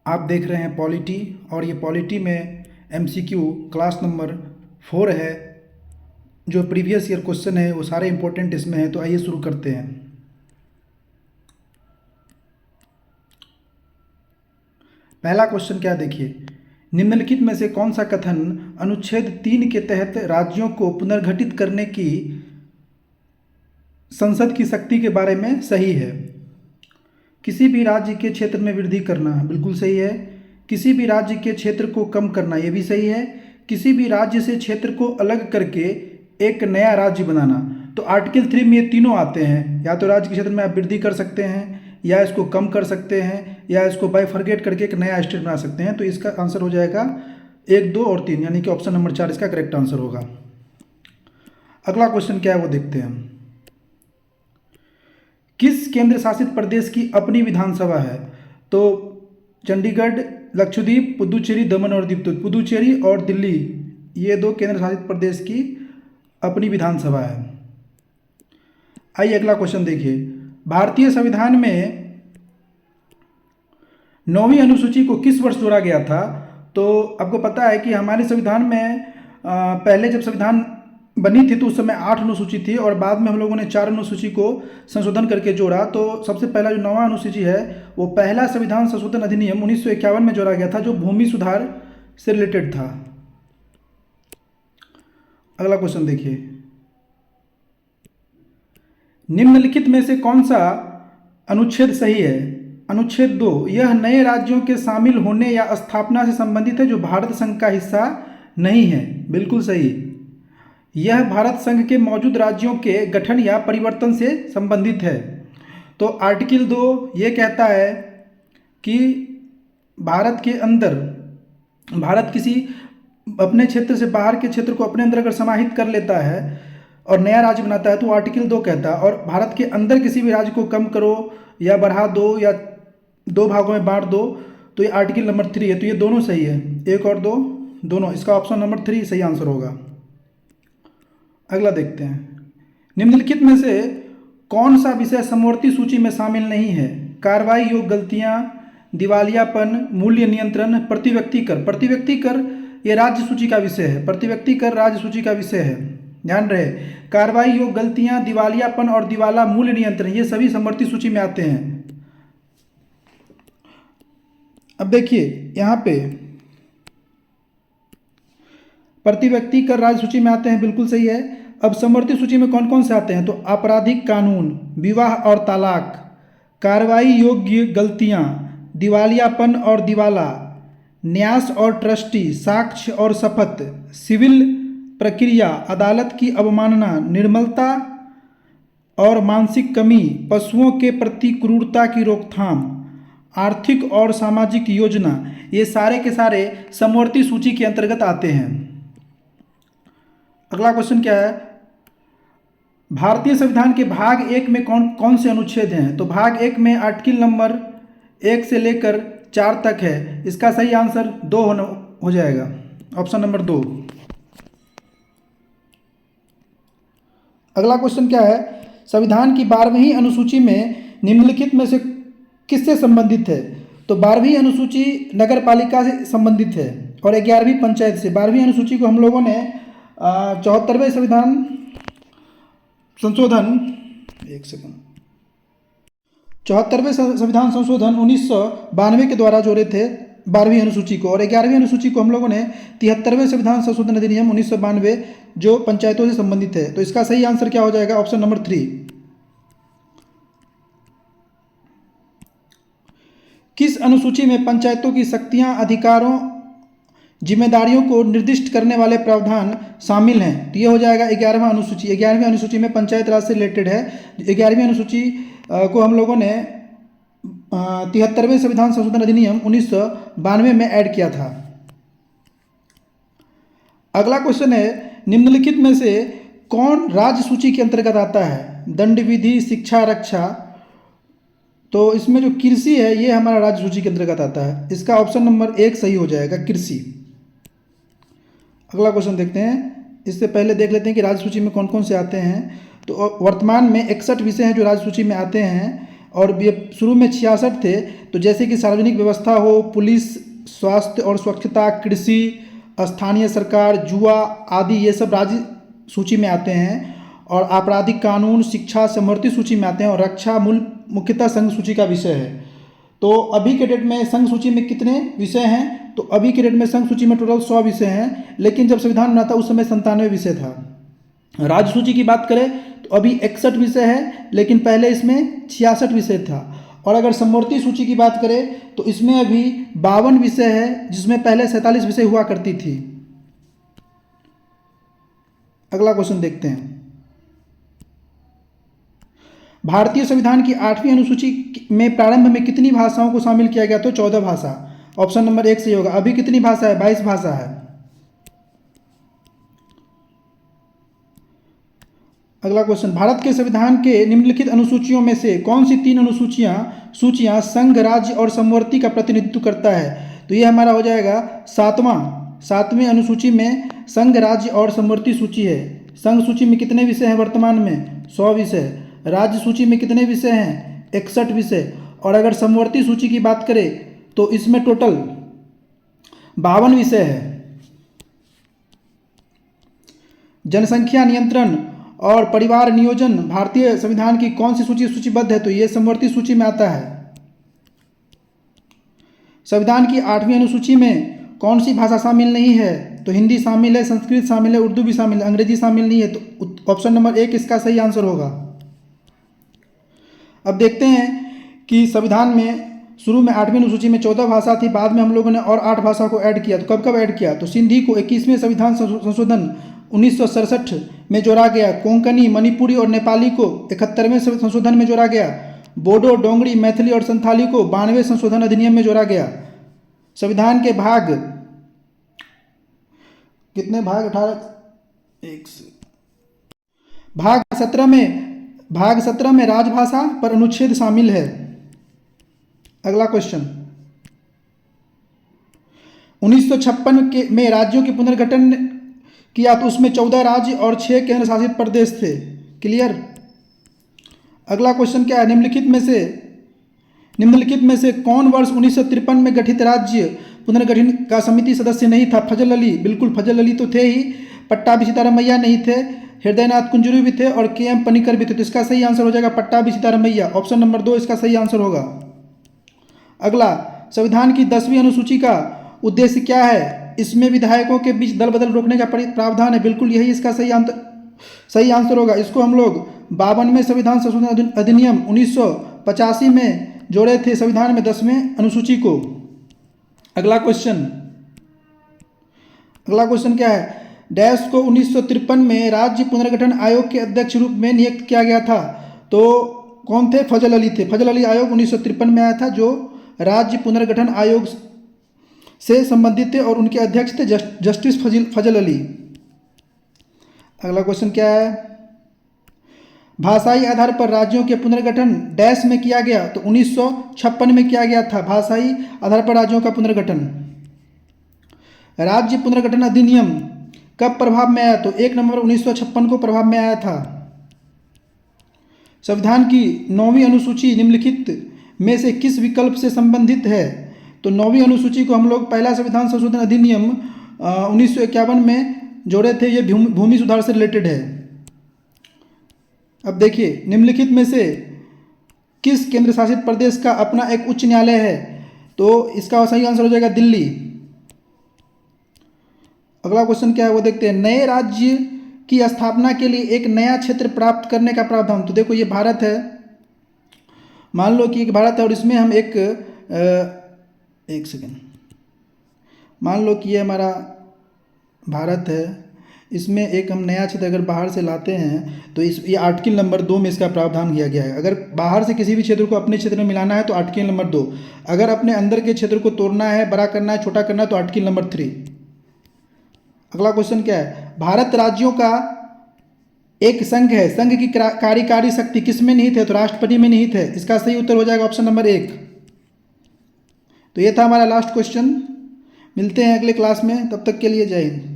आप देख रहे हैं पॉलिटी और ये पॉलिटी में एमसीक्यू क्लास नंबर 4 है। जो प्रीवियस ईयर क्वेश्चन है वो सारे इंपॉर्टेंट इसमें हैं, तो आइए शुरू करते हैं। पहला क्वेश्चन क्या देखिए, निम्नलिखित में से कौन सा कथन अनुच्छेद 3 के तहत राज्यों को पुनर्गठित करने की संसद की शक्ति के बारे में सही है? किसी भी राज्य के क्षेत्र में वृद्धि करना बिल्कुल सही है। किसी भी राज्य के क्षेत्र को कम करना ये भी सही है। किसी भी राज्य से क्षेत्र को अलग करके एक नया राज्य बनाना, तो आर्टिकल 3 में ये तीनों आते हैं। या तो राज्य के क्षेत्र में आप वृद्धि कर सकते हैं, या इसको कम कर सकते हैं, या इसको बाइफरगेट करके एक नया स्टेट बना सकते हैं। तो इसका आंसर हो जाएगा 1, 2 और 3, यानी कि ऑप्शन नंबर 4 इसका करेक्ट आंसर होगा। अगला क्वेश्चन क्या है वो देखते हैं हम। किस केंद्र शासित प्रदेश की अपनी विधानसभा है? तो चंडीगढ़, लक्षद्वीप, पुदुचेरी, दमन और दीव। तो पुदुचेरी और दिल्ली ये 2 केंद्र शासित प्रदेश की अपनी विधानसभा है। आइए अगला क्वेश्चन देखिए, भारतीय संविधान में 9वीं अनुसूची को किस वर्ष जोड़ा गया था? तो आपको पता है कि हमारे संविधान में पहले जब संविधान बनी थी तो उस समय 8 अनुसूची थी, और बाद में हम लोगों ने 4 अनुसूची को संशोधन करके जोड़ा। तो सबसे पहला जो 9वां अनुसूची है वो पहला संविधान संशोधन अधिनियम 1951 में जोड़ा गया था, जो भूमि सुधार से रिलेटेड था। अगला क्वेश्चन देखिए, निम्नलिखित में से कौन सा अनुच्छेद सही है? अनुच्छेद 2, यह नए राज्यों के शामिल होने या स्थापना से संबंधित है जो भारत संघ का हिस्सा नहीं है। बिल्कुल सही। यह भारत संघ के मौजूद राज्यों के गठन या परिवर्तन से संबंधित है। तो आर्टिकल 2 ये कहता है कि भारत के अंदर, भारत किसी अपने क्षेत्र से बाहर के क्षेत्र को अपने अंदर अगर समाहित कर लेता है और नया राज्य बनाता है तो आर्टिकल 2 कहता है। और भारत के अंदर किसी भी राज्य को कम करो या बढ़ा दो या 2 भागों में बांट दो, तो ये आर्टिकल नंबर 3 है। तो ये दोनों सही है, 1 और 2 दोनों। इसका ऑप्शन नंबर 3 सही आंसर होगा। अगला देखते हैं, निम्नलिखित में से कौन सा विषय समवर्ती सूची में शामिल नहीं है? कार्रवाई योग्य गलतियां, दिवालियापन, मूल्य नियंत्रण, प्रतिव्यक्ति कर। प्रतिव्यक्ति कर ये राज्य सूची का विषय है। प्रतिव्यक्ति कर राज्य सूची का विषय है, ध्यान रहे। कार्रवाई योग्य गलतियां, दिवालियापन और दिवाला मूल्य नियंत्रण ये सभी समवर्ती सूची में आते हैं। अब देखिए यहाँ पे प्रतिव्यक्ति कर राज्य सूची में आते हैं, बिल्कुल सही है। अब समवर्ती सूची में कौन कौन से आते हैं? तो आपराधिक कानून, विवाह और तलाक, कार्रवाई योग्य गलतियां, दिवालियापन और दिवाला, न्यास और ट्रस्टी, साक्ष्य और शपथ, सिविल प्रक्रिया, अदालत की अवमानना, निर्मलता और मानसिक कमी, पशुओं के प्रति क्रूरता की रोकथाम, आर्थिक और सामाजिक योजना, ये सारे के सारे समवर्ती सूची के अंतर्गत आते हैं। अगला क्वेश्चन क्या है, भारतीय संविधान के भाग 1 में कौन कौन से अनुच्छेद हैं? तो भाग 1 में आर्टिकल नंबर 1 से लेकर 4 तक है। इसका सही आंसर 2 हो जाएगा, ऑप्शन नंबर 2। अगला क्वेश्चन क्या है, संविधान की 12वीं अनुसूची में निम्नलिखित में से किससे संबंधित है? तो 12वीं अनुसूची नगर पालिका से संबंधित है और 11वीं पंचायत से। 12वीं अनुसूची को हम लोगों ने 74वें संविधान संशोधन 74वें संविधान संशोधन 1992 के द्वारा जोड़े थे 12वीं अनुसूची को, और 11वीं अनुसूची को हम लोगों ने 73वें संविधान संशोधन अधिनियम 1992 जो पंचायतों से संबंधित है। तो इसका सही आंसर क्या हो जाएगा? Option number 3। किस अनुसूची में पंचायतों की शक्तियां, अधिकारों, जिम्मेदारियों को निर्दिष्ट करने वाले प्रावधान शामिल हैं? तो ये हो जाएगा 11वां अनुसूची। 11वीं अनुसूची में पंचायत राज से रिलेटेड है। 11वीं अनुसूची को हम लोगों ने 73वें संविधान संशोधन अधिनियम 1992 में ऐड किया था। अगला क्वेश्चन है, निम्नलिखित में से कौन राज्य सूची के अंतर्गत आता है? दंड विधि, शिक्षा, रक्षा। तो इसमें जो कृषि है ये हमारा राज्य सूची के अंतर्गत आता है। इसका ऑप्शन नंबर 1 सही हो जाएगा, कृषि। अगला क्वेश्चन देखते हैं, इससे पहले देख लेते हैं कि राज्य सूची में कौन कौन से आते हैं। तो वर्तमान में 61 विषय हैं जो राज्य सूची में आते हैं। और ये शुरू में 66 थे। तो जैसे कि सार्वजनिक व्यवस्था हो, पुलिस, स्वास्थ्य और स्वच्छता, कृषि, स्थानीय सरकार, जुआ आदि, ये सब राज्य सूची में आते हैं। और आपराधिक कानून, शिक्षा, समवर्ती सूची में आते हैं। और रक्षा मुख्यतः संघ सूची का विषय है। तो अभी के डेट में संघ सूची में कितने विषय हैं? तो अभी के डेट में संघ सूची में टोटल 100 विषय हैं, लेकिन जब संविधान बना था उस समय 97 विषय था। राज्य सूची की बात करें तो अभी 61 विषय है, लेकिन पहले इसमें 66 विषय था। और अगर समवर्ती सूची की बात करें तो इसमें अभी 52 विषय है, जिसमें पहले 47 विषय हुआ करती थी। अगला क्वेश्चन देखते हैं। भारतीय संविधान की 8वीं अनुसूची में प्रारंभ में कितनी भाषाओं को शामिल किया गया? तो 14 भाषा। ऑप्शन नंबर 1 सही होगा। अभी कितनी भाषा है? 22 भाषा है। अगला क्वेश्चन, भारत के संविधान के निम्नलिखित अनुसूचियों में से कौन सी 3 सूचियां संघ, राज्य और समवर्ती का प्रतिनिधित्व करता है? तो ये हमारा हो जाएगा 7वीं अनुसूची में संघ, राज्य और समवर्ती सूची है। संघ सूची में कितने विषय हैं वर्तमान में? 100 विषय। राज्य सूची में कितने विषय हैं? 61 विषय। और अगर समवर्ती सूची की बात करें तो इसमें टोटल 52 विषय है। जनसंख्या नियंत्रण और परिवार नियोजन भारतीय संविधान की कौन सी सूची सूचीबद्ध है? तो ये समवर्ती सूची में आता है। संविधान की 8वीं अनुसूची में कौन सी भाषा शामिल नहीं है? तो हिंदी शामिल है, संस्कृत शामिल है, उर्दू भी शामिल है, अंग्रेजी शामिल नहीं है। तो ऑप्शन नंबर 1 इसका सही आंसर होगा। अब देखते हैं कि संविधान में शुरू में 8वीं अनुसूची में 14 भाषा थी, बाद में हम लोगों ने और 8 भाषा को ऐड किया। तो कब कब ऐड किया? तो सिंधी को 21वें संविधान संशोधन 1967 में जोड़ा गया। कोंकणी, मणिपुरी और नेपाली को 71वें संशोधन में जोड़ा गया। बोडो, डोंगरी, मैथिली और संथाली को 92वें संशोधन अधिनियम में जोड़ा गया। संविधान के भाग कितने भाग? 18 भाग 17 में राजभाषा पर अनुच्छेद शामिल है। अगला क्वेश्चन, 1956 में राज्यों के पुनर्गठन किया तो उसमें 14 राज्य और 6 केंद्र शासित प्रदेश थे। क्लियर। अगला क्वेश्चन क्या है? निम्नलिखित में से कौन वर्ष 1953 में गठित राज्य पुनर्गठन का समिति सदस्य नहीं था? फजल अली। बिल्कुल, फजल अली तो थे ही। पट्टाभी सीतारामैया नहीं थे, हृदयनाथ कुंजरू भी थे और के.एम. पनिकर भी थे। तो इसका सही आंसर हो जाएगा पट्टाभी सीतारामैया। ऑप्शन नंबर 2 इसका सही आंसर होगा। अगला, संविधान की 10वीं अनुसूची का उद्देश्य क्या है? इसमें विधायकों के बीच दल बदल रोकने का प्रावधान है। बिल्कुल यही इसका सही आंसर होगा। इसको हम लोग 52वें संविधान संशोधन अधिनियम 1985 में जोड़े थे संविधान में 10वें अनुसूची को। अगला क्वेश्चन क्या है? डैश को 1953 में राज्य पुनर्गठन आयोग के अध्यक्ष रूप में नियुक्त किया गया था। तो कौन थे? फजल अली थे। फजल अली आयोग 1953 में आया था, जो राज्य पुनर्गठन आयोग से संबंधित थे और उनके अध्यक्ष थे जस्टिस फजल अली। अगला क्वेश्चन क्या है? भाषाई आधार पर राज्यों के पुनर्गठन डैश में किया गया। तो 1956 में किया गया था भाषाई आधार पर राज्यों का पुनर्गठन। राज्य पुनर्गठन अधिनियम कब प्रभाव में आया? तो 1 नवंबर 1956 को प्रभाव में आया था। संविधान की 9वीं अनुसूची निम्नलिखित में से किस विकल्प से संबंधित है? तो 9वीं अनुसूची को हम लोग पहला संविधान संशोधन अधिनियम 1951 में जोड़े थे। ये भूमि सुधार से रिलेटेड है। अब देखिए, निम्नलिखित में से किस केंद्र शासित प्रदेश का अपना एक उच्च न्यायालय है? तो इसका सही आंसर हो जाएगा दिल्ली। अगला क्वेश्चन क्या है वो देखते हैं। नए राज्य की स्थापना के लिए एक नया क्षेत्र प्राप्त करने का प्रावधान। तो देखो, ये भारत है, मान लो कि एक भारत है और इसमें हम एक सेकेंड, मान लो कि ये हमारा भारत है, इसमें एक हम नया क्षेत्र अगर बाहर से लाते हैं तो ये आर्टिकल नंबर 2 में इसका प्रावधान किया गया है। अगर बाहर से किसी भी क्षेत्र को अपने क्षेत्र में मिलाना है तो आर्टिकल नंबर 2, अगर अपने अंदर के क्षेत्र को तोड़ना है, बड़ा करना है, छोटा करना है तो आर्टिकल नंबर 3। अगला क्वेश्चन क्या है? भारत राज्यों का एक संघ है, संघ की कार्यकारी शक्ति किस में निहित है? तो राष्ट्रपति में निहित है। इसका सही उत्तर हो जाएगा ऑप्शन नंबर 1। तो ये था हमारा लास्ट क्वेश्चन। मिलते हैं अगले क्लास में, तब तक के लिए जय हिंद।